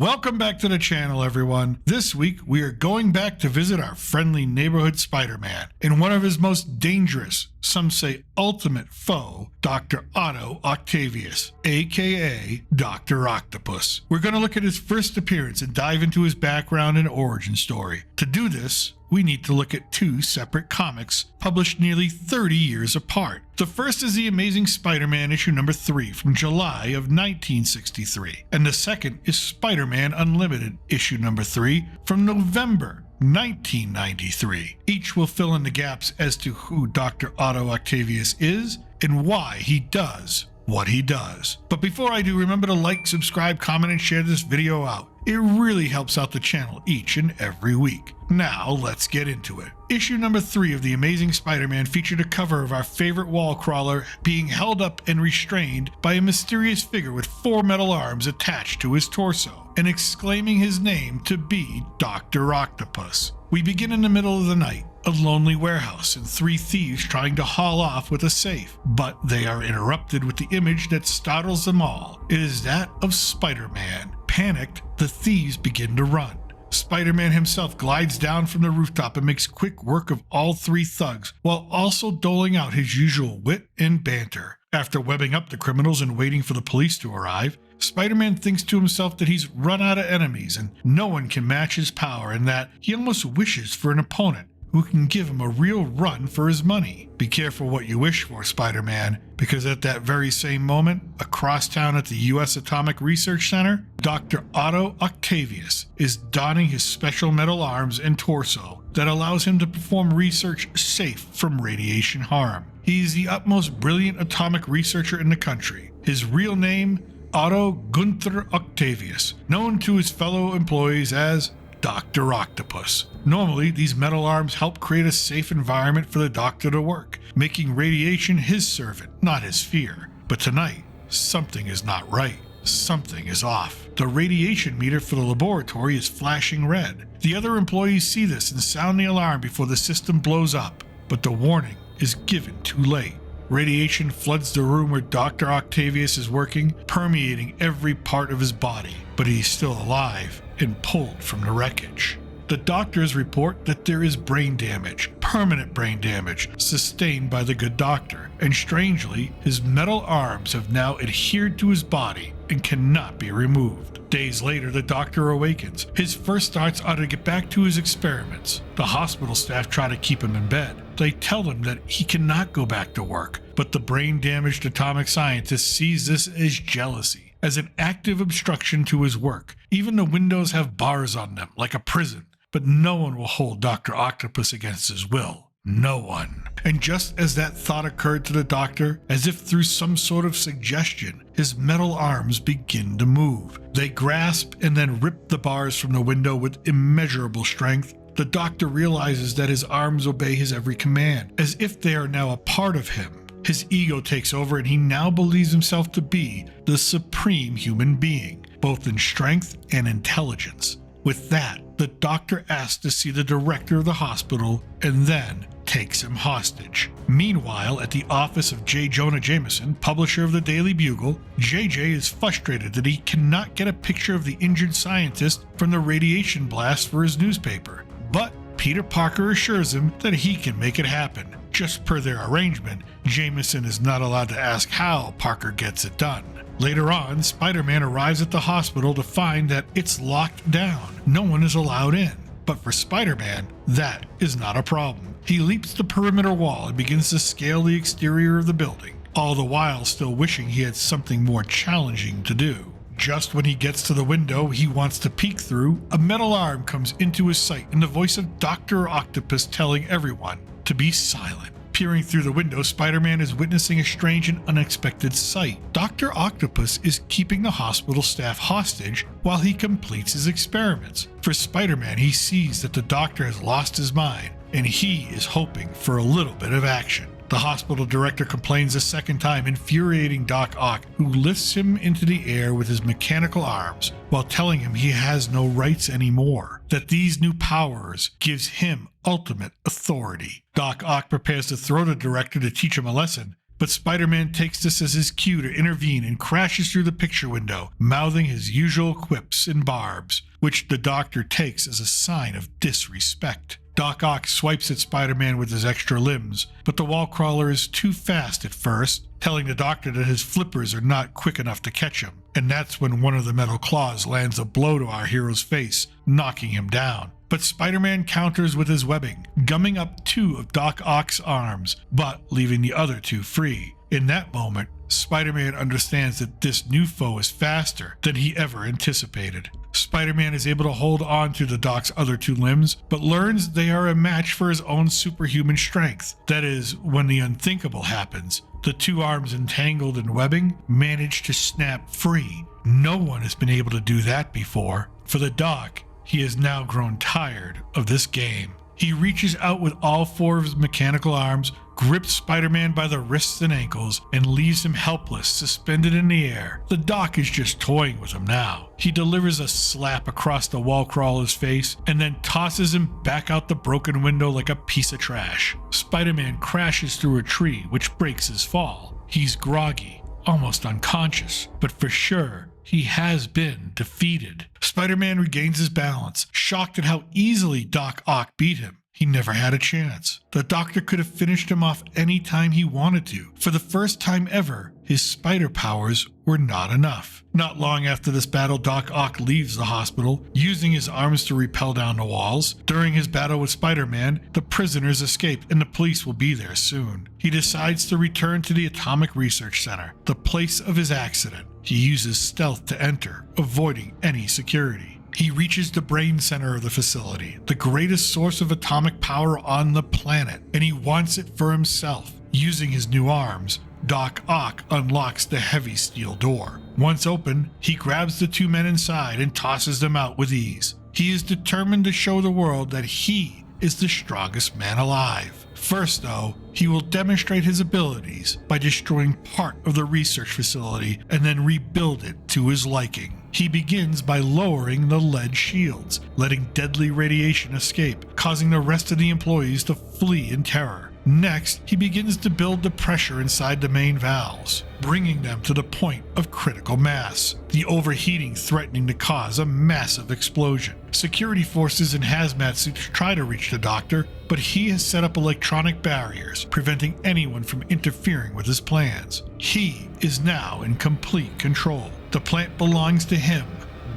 Welcome back to the channel, everyone. This week, we are going back to visit our friendly neighborhood Spider-Man and one of his most dangerous, some say ultimate foe, Dr. Otto Octavius, aka Doctor Octopus. We're going to look at his first appearance and dive into his background and origin story. To do this, we need to look at two separate comics published nearly 30 years apart. The first is The Amazing Spider-Man issue number 3 from July of 1963, and the second is Spider-Man Unlimited issue number 3 from November 1993. Each will fill in the gaps as to who Dr. Otto Octavius is and why he does what he does. But before I do, remember to like, subscribe, comment, and share this video out. It really helps out the channel each and every week. Now, let's get into it. Issue number 3 of The Amazing Spider-Man featured a cover of our favorite wall crawler being held up and restrained by a mysterious figure with 4 metal arms attached to his torso, and exclaiming his name to be Doctor Octopus. We begin in the middle of the night, a lonely warehouse, and 3 thieves trying to haul off with a safe, but they are interrupted with the image that startles them all. It is that of Spider-Man. Panicked, the thieves begin to run. Spider-Man himself glides down from the rooftop and makes quick work of all 3 thugs, while also doling out his usual wit and banter. After webbing up the criminals and waiting for the police to arrive, Spider-Man thinks to himself that he's run out of enemies and no one can match his power, and that he almost wishes for an opponent who can give him a real run for his money. Be careful what you wish for, Spider-Man, because at that very same moment, across town at the U.S. Atomic Research Center, Dr. Otto Octavius is donning his special metal arms and torso that allows him to perform research safe from radiation harm. He is the utmost brilliant atomic researcher in the country. His real name, Otto Gunther Octavius, known to his fellow employees as Doctor Octopus. Normally, these metal arms help create a safe environment for the doctor to work, making radiation his servant, not his fear. But tonight, something is not right. Something is off. The radiation meter for the laboratory is flashing red. The other employees see this and sound the alarm before the system blows up, but the warning is given too late. Radiation floods the room where Dr. Octavius is working, permeating every part of his body, but he's still alive and pulled from the wreckage. The doctors report that there is brain damage, permanent brain damage, sustained by the good doctor, and strangely, his metal arms have now adhered to his body and cannot be removed. Days later, the doctor awakens. His first thoughts are to get back to his experiments. The hospital staff try to keep him in bed. They tell him that he cannot go back to work, but the brain-damaged atomic scientist sees this as jealousy, as an active obstruction to his work. Even the windows have bars on them, like a prison. But no one will hold Dr. Octopus against his will. No one. And just as that thought occurred to the doctor, as if through some sort of suggestion, his metal arms begin to move. They grasp and then rip the bars from the window with immeasurable strength. The doctor realizes that his arms obey his every command, as if they are now a part of him. His ego takes over and he now believes himself to be the supreme human being, both in strength and intelligence. With that, the doctor asks to see the director of the hospital and then takes him hostage. Meanwhile, at the office of J. Jonah Jameson, publisher of the Daily Bugle, JJ is frustrated that he cannot get a picture of the injured scientist from the radiation blast for his newspaper. But Peter Parker assures him that he can make it happen. Just per their arrangement, Jameson is not allowed to ask how Parker gets it done. Later on, Spider-Man arrives at the hospital to find that it's locked down. No one is allowed in. But for Spider-Man, that is not a problem. He leaps the perimeter wall and begins to scale the exterior of the building, all the while still wishing he had something more challenging to do. Just when he gets to the window he wants to peek through, a metal arm comes into his sight and the voice of Doctor Octopus telling everyone to be silent. Peering through the window, Spider-Man is witnessing a strange and unexpected sight. Dr. Octopus is keeping the hospital staff hostage while he completes his experiments. For Spider-Man, he sees that the doctor has lost his mind, and he is hoping for a little bit of action. The hospital director complains a second time, infuriating Doc Ock, who lifts him into the air with his mechanical arms while telling him he has no rights anymore, that these new powers gives him ultimate authority. Doc Ock prepares to throw the director to teach him a lesson, But Spider-Man takes this as his cue to intervene and crashes through the picture window, mouthing his usual quips and barbs, which the Doctor takes as a sign of disrespect. Doc Ock swipes at Spider-Man with his extra limbs, but the wall crawler is too fast at first, telling the Doctor that his flippers are not quick enough to catch him. And that's when one of the metal claws lands a blow to our hero's face, knocking him down. But Spider-Man counters with his webbing, gumming up 2 of Doc Ock's arms, but leaving the other 2 free. In that moment, Spider-Man understands that this new foe is faster than he ever anticipated. Spider-Man is able to hold on to the Doc's other 2 limbs, but learns they are a match for his own superhuman strength. That is, when the unthinkable happens. The 2 arms entangled in webbing manage to snap free. No one has been able to do that before. For the Doc, he has now grown tired of this game. He reaches out with all 4 of his mechanical arms, grips Spider-Man by the wrists and ankles, and leaves him helpless, suspended in the air. The Doc is just toying with him now. He delivers a slap across the wall crawler's face, and then tosses him back out the broken window like a piece of trash. Spider-Man crashes through a tree, which breaks his fall. He's groggy, almost unconscious, but for sure, he has been defeated. Spider-Man regains his balance, shocked at how easily Doc Ock beat him. He never had a chance. The Doctor could have finished him off any time he wanted to. For the first time ever, his spider powers were not enough. Not long after this battle, Doc Ock leaves the hospital, using his arms to rappel down the walls. During his battle with Spider-Man, the prisoners escape and the police will be there soon. He decides to return to the Atomic Research Center, the place of his accident. He uses stealth to enter, avoiding any security. He reaches the brain center of the facility, the greatest source of atomic power on the planet, and he wants it for himself. Using his new arms, Doc Ock unlocks the heavy steel door. Once open, he grabs the 2 men inside and tosses them out with ease. He is determined to show the world that he is the strongest man alive. First, though, he will demonstrate his abilities by destroying part of the research facility and then rebuild it to his liking. He begins by lowering the lead shields, letting deadly radiation escape, causing the rest of the employees to flee in terror. Next, he begins to build the pressure inside the main valves, bringing them to the point of critical mass, the overheating threatening to cause a massive explosion. Security forces in hazmat suits try to reach the Doctor, but he has set up electronic barriers, preventing anyone from interfering with his plans. He is now in complete control. The plant belongs to him.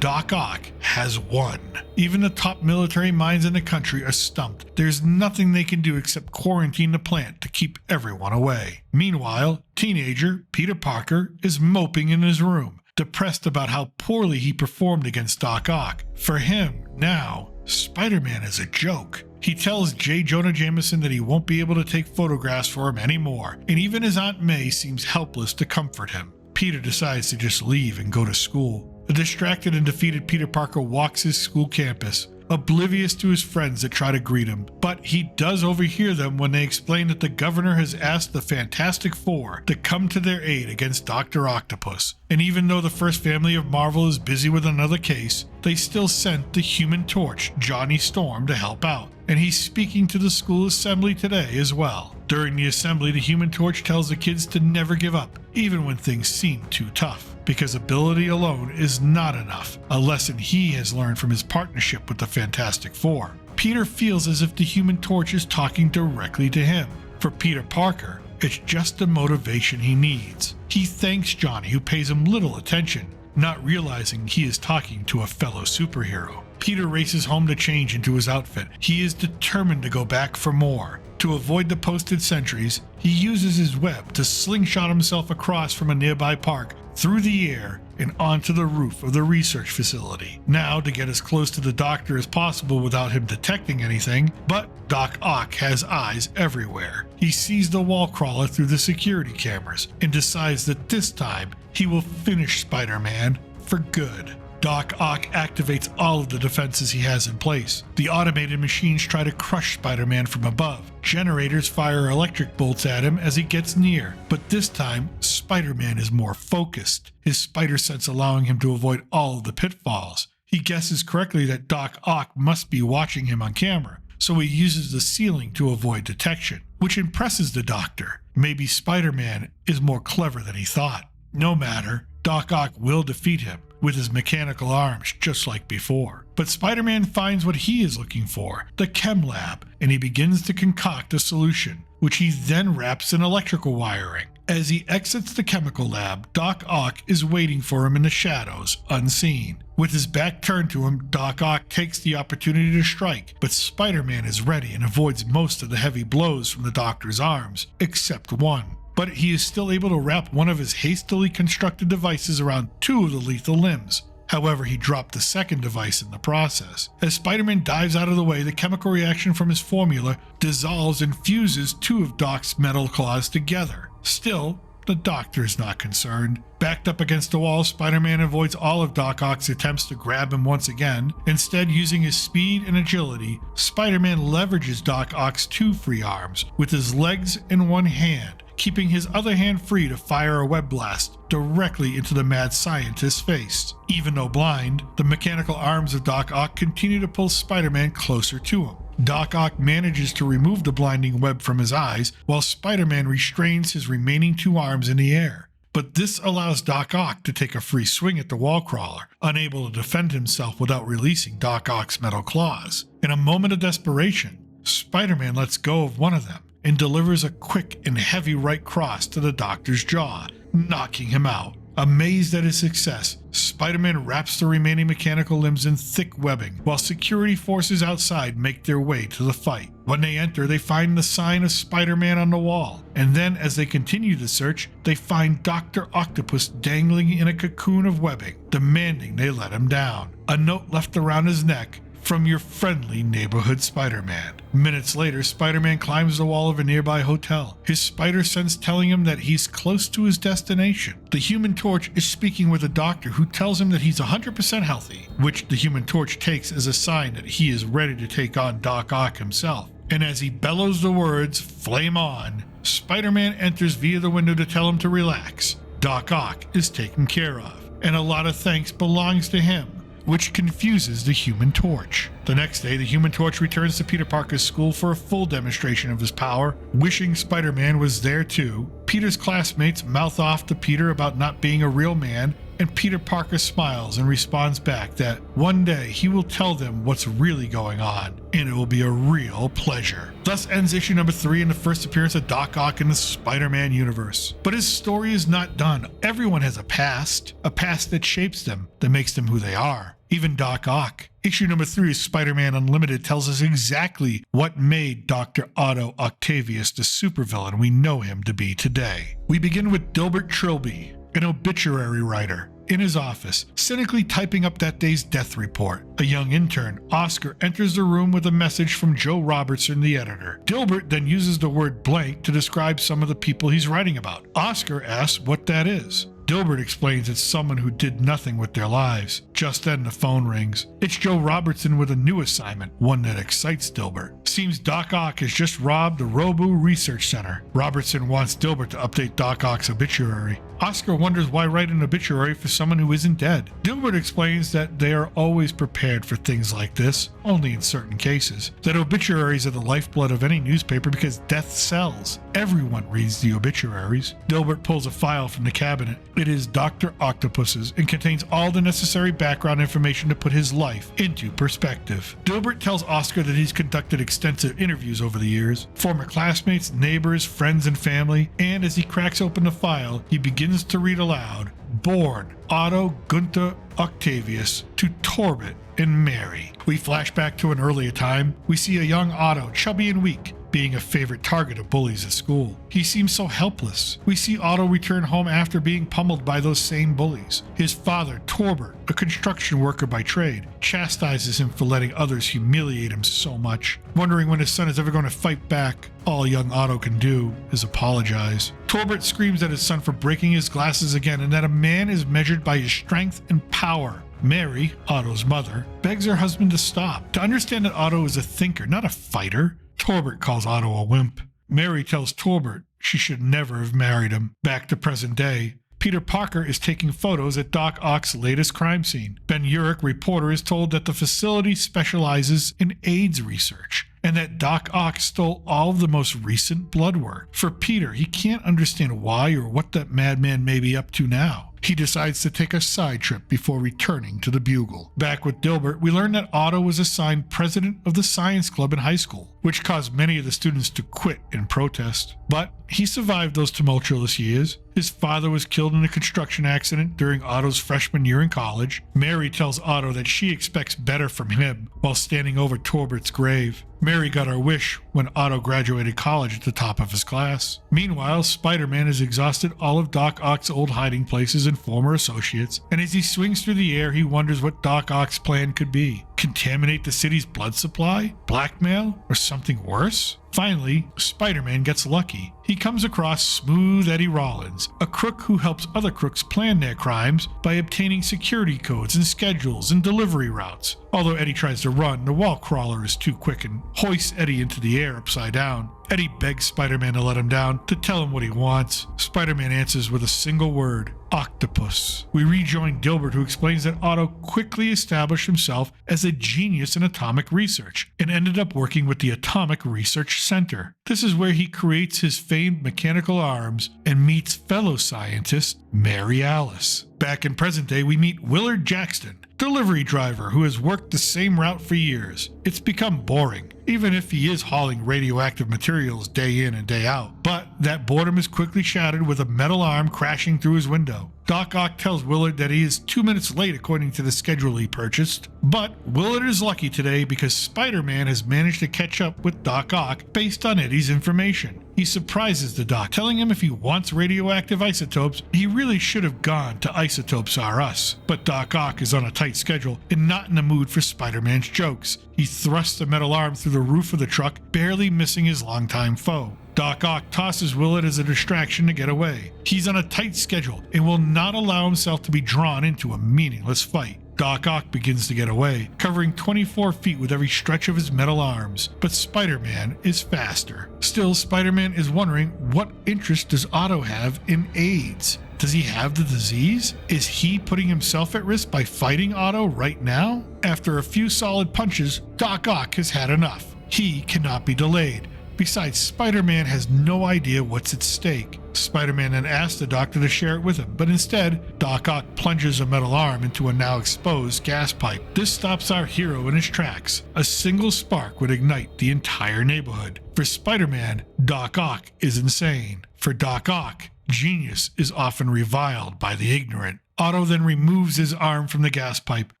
Doc Ock has won. Even the top military minds in the country are stumped. There's nothing they can do except quarantine the plant to keep everyone away. Meanwhile, teenager Peter Parker is moping in his room, depressed about how poorly he performed against Doc Ock. For him, now, Spider-Man is a joke. He tells J. Jonah Jameson that he won't be able to take photographs for him anymore, and even his Aunt May seems helpless to comfort him. Peter decides to just leave and go to school. A distracted and defeated Peter Parker walks his school campus, oblivious to his friends that try to greet him, but he does overhear them when they explain that the governor has asked the Fantastic Four to come to their aid against Doctor Octopus. And even though the First Family of Marvel is busy with another case, they still sent the Human Torch, Johnny Storm, to help out. And he's speaking to the school assembly today as well. During the assembly, the Human Torch tells the kids to never give up, even when things seem too tough, because ability alone is not enough, a lesson he has learned from his partnership with the Fantastic Four. Peter feels as if the Human Torch is talking directly to him. For Peter Parker, it's just the motivation he needs. He thanks Johnny, who pays him little attention, not realizing he is talking to a fellow superhero. Peter races home to change into his outfit. He is determined to go back for more. To avoid the posted sentries, he uses his web to slingshot himself across from a nearby park, through the air, and onto the roof of the research facility. Now to get as close to the Doctor as possible without him detecting anything, but Doc Ock has eyes everywhere. He sees the wall crawler through the security cameras and decides that this time he will finish Spider-Man for good. Doc Ock activates all of the defenses he has in place. The automated machines try to crush Spider-Man from above. Generators fire electric bolts at him as he gets near, but this time, Spider-Man is more focused, his spider sense allowing him to avoid all of the pitfalls. He guesses correctly that Doc Ock must be watching him on camera, so he uses the ceiling to avoid detection, which impresses the Doctor. Maybe Spider-Man is more clever than he thought. No matter, Doc Ock will defeat him with his mechanical arms just like before. But Spider-Man finds what he is looking for, the chem lab, and he begins to concoct a solution, which he then wraps in electrical wiring. As he exits the chemical lab, Doc Ock is waiting for him in the shadows, unseen. With his back turned to him, Doc Ock takes the opportunity to strike, but Spider-Man is ready and avoids most of the heavy blows from the Doctor's arms, except one. But he is still able to wrap one of his hastily constructed devices around two of the lethal limbs. However, he dropped the second device in the process. As Spider-Man dives out of the way, the chemical reaction from his formula dissolves and fuses two of Doc's metal claws together. Still, the Doctor is not concerned. Backed up against the wall, Spider-Man avoids all of Doc Ock's attempts to grab him once again. Instead, using his speed and agility, Spider-Man leverages Doc Ock's two free arms with his legs and one hand, keeping his other hand free to fire a web blast directly into the mad scientist's face. Even though blind, the mechanical arms of Doc Ock continue to pull Spider-Man closer to him. Doc Ock manages to remove the blinding web from his eyes, while Spider-Man restrains his remaining two arms in the air. But this allows Doc Ock to take a free swing at the wall crawler, unable to defend himself without releasing Doc Ock's metal claws. In a moment of desperation, Spider-Man lets go of one of them and delivers a quick and heavy right cross to the Doctor's jaw, knocking him out. Amazed at his success, Spider-Man wraps the remaining mechanical limbs in thick webbing, while security forces outside make their way to the fight. When they enter, they find the sign of Spider-Man on the wall, and then as they continue the search, they find Doctor Octopus dangling in a cocoon of webbing, demanding they let him down. A note left around his neck, "From your friendly neighborhood Spider-Man." Minutes later, Spider-Man climbs the wall of a nearby hotel, his spider sense telling him that he's close to his destination. The Human Torch is speaking with a doctor who tells him that he's 100% healthy, which the Human Torch takes as a sign that he is ready to take on Doc Ock himself. And as he bellows the words, "Flame on," Spider-Man enters via the window to tell him to relax. Doc Ock is taken care of, and a lot of thanks belongs to him, which confuses the Human Torch. The next day, the Human Torch returns to Peter Parker's school for a full demonstration of his power, wishing Spider-Man was there too. Peter's classmates mouth off to Peter about not being a real man, and Peter Parker smiles and responds back that one day he will tell them what's really going on, and it will be a real pleasure. Thus ends issue number 3 and the first appearance of Doc Ock in the Spider-Man universe. But his story is not done. Everyone has a past that shapes them, that makes them who they are. Even Doc Ock. Issue number 3 of Spider-Man Unlimited tells us exactly what made Dr. Otto Octavius the supervillain we know him to be today. We begin with Dilbert Trilby, an obituary writer, in his office, cynically typing up that day's death report. A young intern, Oscar, enters the room with a message from Joe Robertson, the editor. Dilbert then uses the word blank to describe some of the people he's writing about. Oscar asks what that is. Dilbert explains it's someone who did nothing with their lives. Just then the phone rings. It's Joe Robertson with a new assignment, one that excites Dilbert. Seems Doc Ock has just robbed the REBOOT Research Center. Robertson wants Dilbert to update Doc Ock's obituary. Oscar wonders why write an obituary for someone who isn't dead. Dilbert explains that they are always prepared for things like this, only in certain cases. That obituaries are the lifeblood of any newspaper because death sells. Everyone reads the obituaries. Dilbert pulls a file from the cabinet. It is Doctor Octopus's and contains all the necessary background information to put his life into perspective. Dilbert tells Oscar that he's conducted extensive interviews over the years, former classmates, neighbors, friends, and family, and as he cracks open the file, he begins to read aloud, "Born Otto Gunther Octavius to Torbert and Mary." We flash back to an earlier time. We see a young Otto, chubby and weak, being a favorite target of bullies at school. He seems so helpless. We see Otto return home after being pummeled by those same bullies. His father, Torbert, a construction worker by trade, chastises him for letting others humiliate him so much. Wondering when his son is ever going to fight back, all young Otto can do is apologize. Torbert screams at his son for breaking his glasses again and that a man is measured by his strength and power. Mary, Otto's mother, begs her husband to stop, to understand that Otto is a thinker, not a fighter. Torbert calls Otto a wimp. Mary tells Torbert she should never have married him. Back to present day. Peter Parker is taking photos at Doc Ock's latest crime scene. Ben Urich, reporter, is told that the facility specializes in AIDS research. and that Doc Ock stole all of the most recent blood work. For Peter, he can't understand why or what that madman may be up to now. He decides to take a side trip before returning to the Bugle. Back with Dilbert, we learn that Otto was assigned president of the science club in high school, which caused many of the students to quit in protest. But he survived those tumultuous years. His father was killed in a construction accident during Otto's freshman year in college. Mary tells Otto that she expects better from him while standing over Torbert's grave. Mary got her wish when Otto graduated college at the top of his class. Meanwhile, Spider-Man has exhausted all of Doc Ock's old hiding places and former associates, and as he swings through the air, he wonders what Doc Ock's plan could be. Contaminate the city's blood supply? Blackmail? Or something worse? Finally, Spider-Man gets lucky. He comes across Smooth Eddie Rollins, a crook who helps other crooks plan their crimes by obtaining security codes and schedules and delivery routes. Although Eddie tries to run, the wall crawler is too quick and hoists Eddie into the air upside down. Eddie begs Spider-Man to let him down, to tell him what he wants. Spider-Man answers with a single word: Octopus. We rejoin Dilbert, who explains that Otto quickly established himself as a genius in atomic research and ended up working with the Atomic Research Center. This is where he creates his famed mechanical arms and meets fellow scientist Mary Alice. Back in present day, we meet Willard Jackson, delivery driver who has worked the same route for years. It's become boring, even if he is hauling radioactive materials day in and day out. But that boredom is quickly shattered with a metal arm crashing through his window. Doc Ock tells Willard that he is 2 minutes late according to the schedule he purchased. But Willard is lucky today because Spider-Man has managed to catch up with Doc Ock based on Eddie's information. He surprises the Doc, telling him if he wants radioactive isotopes, he really should have gone to Isotopes R Us. But Doc Ock is on a tight schedule and not in the mood for Spider-Man's jokes. He thrusts the metal arm through the roof of the truck, barely missing his longtime foe. Doc Ock tosses Willard as a distraction to get away. He's on a tight schedule and will not allow himself to be drawn into a meaningless fight. Doc Ock begins to get away, covering 24 feet with every stretch of his metal arms, but Spider-Man is faster. Still, Spider-Man is wondering, what interest does Otto have in AIDS? Does he have the disease? Is he putting himself at risk by fighting Otto right now? After a few solid punches, Doc Ock has had enough. He cannot be delayed. Besides, Spider-Man has no idea what's at stake. Spider-Man then asks the doctor to share it with him, but instead, Doc Ock plunges a metal arm into a now exposed gas pipe. This stops our hero in his tracks. A single spark would ignite the entire neighborhood. For Spider-Man, Doc Ock is insane. For Doc Ock, genius is often reviled by the ignorant. Otto then removes his arm from the gas pipe,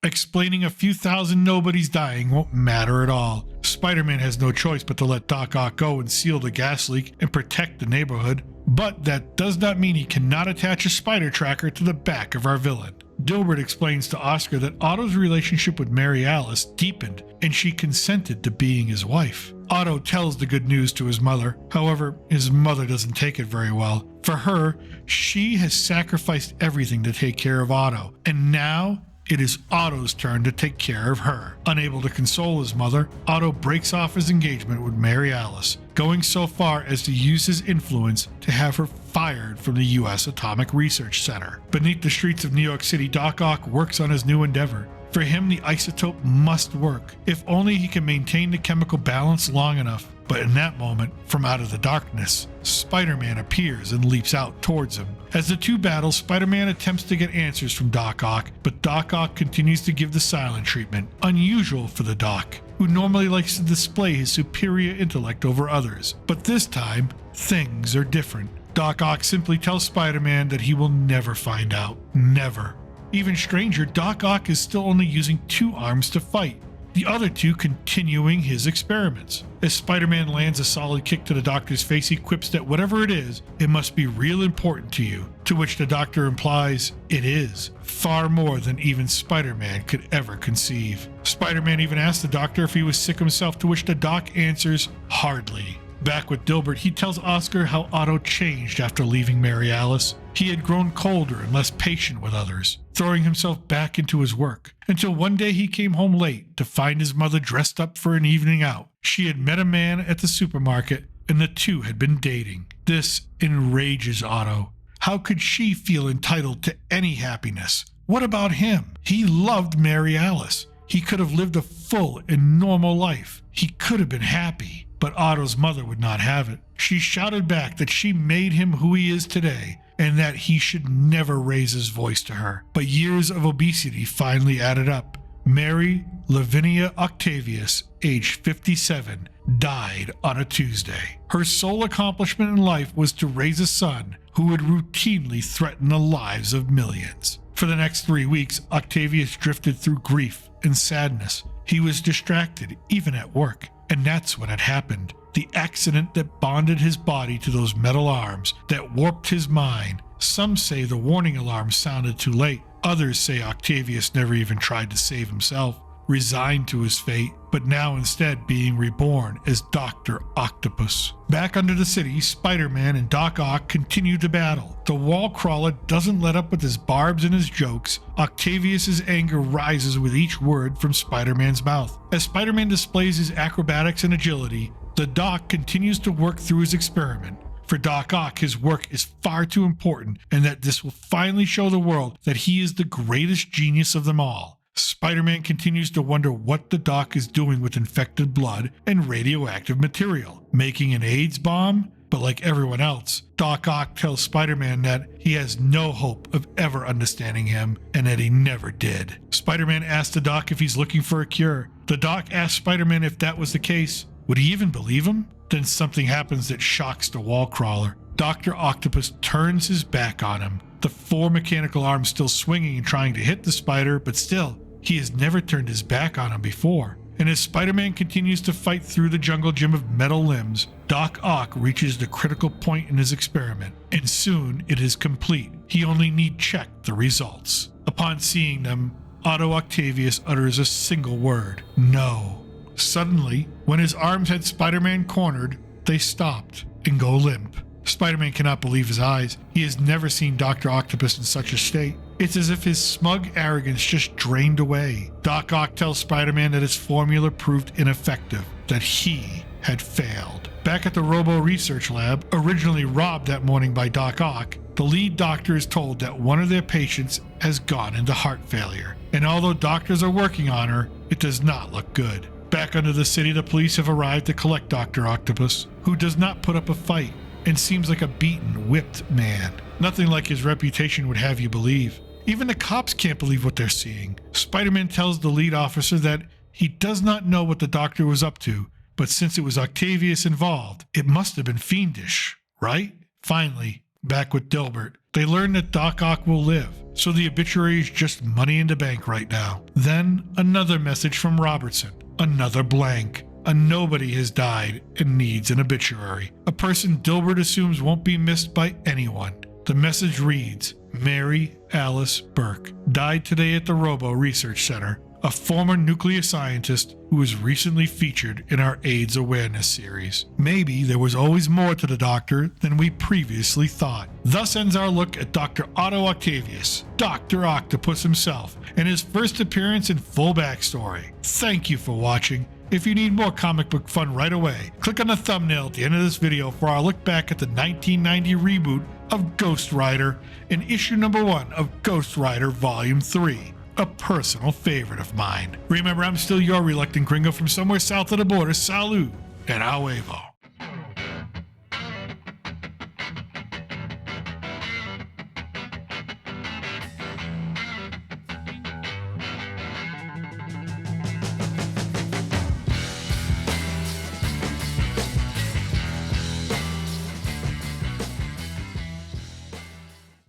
explaining a few thousand nobodies dying won't matter at all. Spider-Man has no choice but to let Doc Ock go and seal the gas leak and protect the neighborhood. But that does not mean he cannot attach a spider tracker to the back of our villain. Dilbert explains to Oscar that Otto's relationship with Mary Alice deepened and she consented to being his wife. Otto tells the good news to his mother. However, his mother doesn't take it very well. For her, she has sacrificed everything to take care of Otto, and now it is Otto's turn to take care of her. Unable to console his mother, Otto breaks off his engagement with Mary Alice, going so far as to use his influence to have her fired from the U.S. Atomic Research Center. Beneath the streets of New York City, Doc Ock works on his new endeavor. For him, the isotope must work, if only he can maintain the chemical balance long enough. But in that moment, from out of the darkness, Spider-Man appears and leaps out towards him. As the two battle, Spider-Man attempts to get answers from Doc Ock, but Doc Ock continues to give the silent treatment, unusual for the Doc, who normally likes to display his superior intellect over others. But this time, things are different. Doc Ock simply tells Spider-Man that he will never find out. Never. Even stranger, Doc Ock is still only using 2 arms to fight, the other 2 continuing his experiments. As Spider-Man lands a solid kick to the doctor's face, he quips that whatever it is, it must be real important to you, to which the doctor implies it is, far more than even Spider-Man could ever conceive. Spider-Man even asks the doctor if he was sick himself, to which the doc answers, hardly. Back with Dilbert, he tells Oscar how Otto changed after leaving Mary Alice. He had grown colder and less patient with others, throwing himself back into his work, until one day he came home late to find his mother dressed up for an evening out. She had met a man at the supermarket, and the two had been dating. This enrages Otto. How could she feel entitled to any happiness? What about him? He loved Mary Alice. He could have lived a full and normal life. He could have been happy. But Otto's mother would not have it. She shouted back that she made him who he is today and that he should never raise his voice to her. But years of obesity finally added up. Mary Lavinia Octavius, age 57, died on a Tuesday. Her sole accomplishment in life was to raise a son who would routinely threaten the lives of millions. For the next 3 weeks, Octavius drifted through grief and sadness. He was distracted, even at work. And that's what had happened. The accident that bonded his body to those metal arms, that warped his mind. Some say the warning alarm sounded too late. Others say Octavius never even tried to save himself, resigned to his fate, but now instead being reborn as Doctor Octopus. Back under the city, Spider-Man and Doc Ock continue to battle. The wall crawler doesn't let up with his barbs and his jokes. Octavius's anger rises with each word from Spider-Man's mouth. As Spider-Man displays his acrobatics and agility, the Doc continues to work through his experiment. For Doc Ock, his work is far too important, and that this will finally show the world that he is the greatest genius of them all. Spider-Man continues to wonder what the Doc is doing with infected blood and radioactive material. Making an AIDS bomb? But like everyone else, Doc Ock tells Spider-Man that he has no hope of ever understanding him and that he never did. Spider-Man asks the Doc if he's looking for a cure. The Doc asks Spider-Man if that was the case. Would he even believe him? Then something happens that shocks the wall crawler. Dr. Octopus turns his back on him, the 4 mechanical arms still swinging and trying to hit the spider, but still, he has never turned his back on him before. And as Spider-Man continues to fight through the jungle gym of metal limbs, Doc Ock reaches the critical point in his experiment, and soon it is complete. He only need check the results. Upon seeing them, Otto Octavius utters a single word: no. Suddenly, when his arms had Spider-Man cornered, they stopped and go limp. Spider-Man cannot believe his eyes. He has never seen Dr. Octopus in such a state. It's as if his smug arrogance just drained away. Doc Ock tells Spider-Man that his formula proved ineffective, that he had failed. Back at the Robo Research Lab, originally robbed that morning by Doc Ock, the lead doctor is told that one of their patients has gone into heart failure. And although doctors are working on her, it does not look good. Back under the city, the police have arrived to collect Dr. Octopus, who does not put up a fight and seems like a beaten, whipped man. Nothing like his reputation would have you believe. Even the cops can't believe what they're seeing. Spider-Man tells the lead officer that he does not know what the doctor was up to, but since it was Octavius involved, it must have been fiendish, right? Finally, back with Dilbert, they learn that Doc Ock will live, so the obituary is just money in the bank right now. Then, another message from Robertson. Another blank. A nobody has died and needs an obituary. A person Dilbert assumes won't be missed by anyone. The message reads, Mary Alice Burke died today at the Robo Research Center, a former nuclear scientist who was recently featured in our AIDS awareness series. Maybe there was always more to the Doctor than we previously thought. Thus ends our look at Dr. Otto Octavius, Doctor Octopus himself, and his first appearance and full backstory. Thank you for watching. If you need more comic book fun right away, click on the thumbnail at the end of this video for our look back at the 1990 reboot of Ghost Rider and issue number 1 of Ghost Rider Volume 3. A personal favorite of mine. Remember, I'm still your reluctant gringo from somewhere south of the border. Salud and a huevo.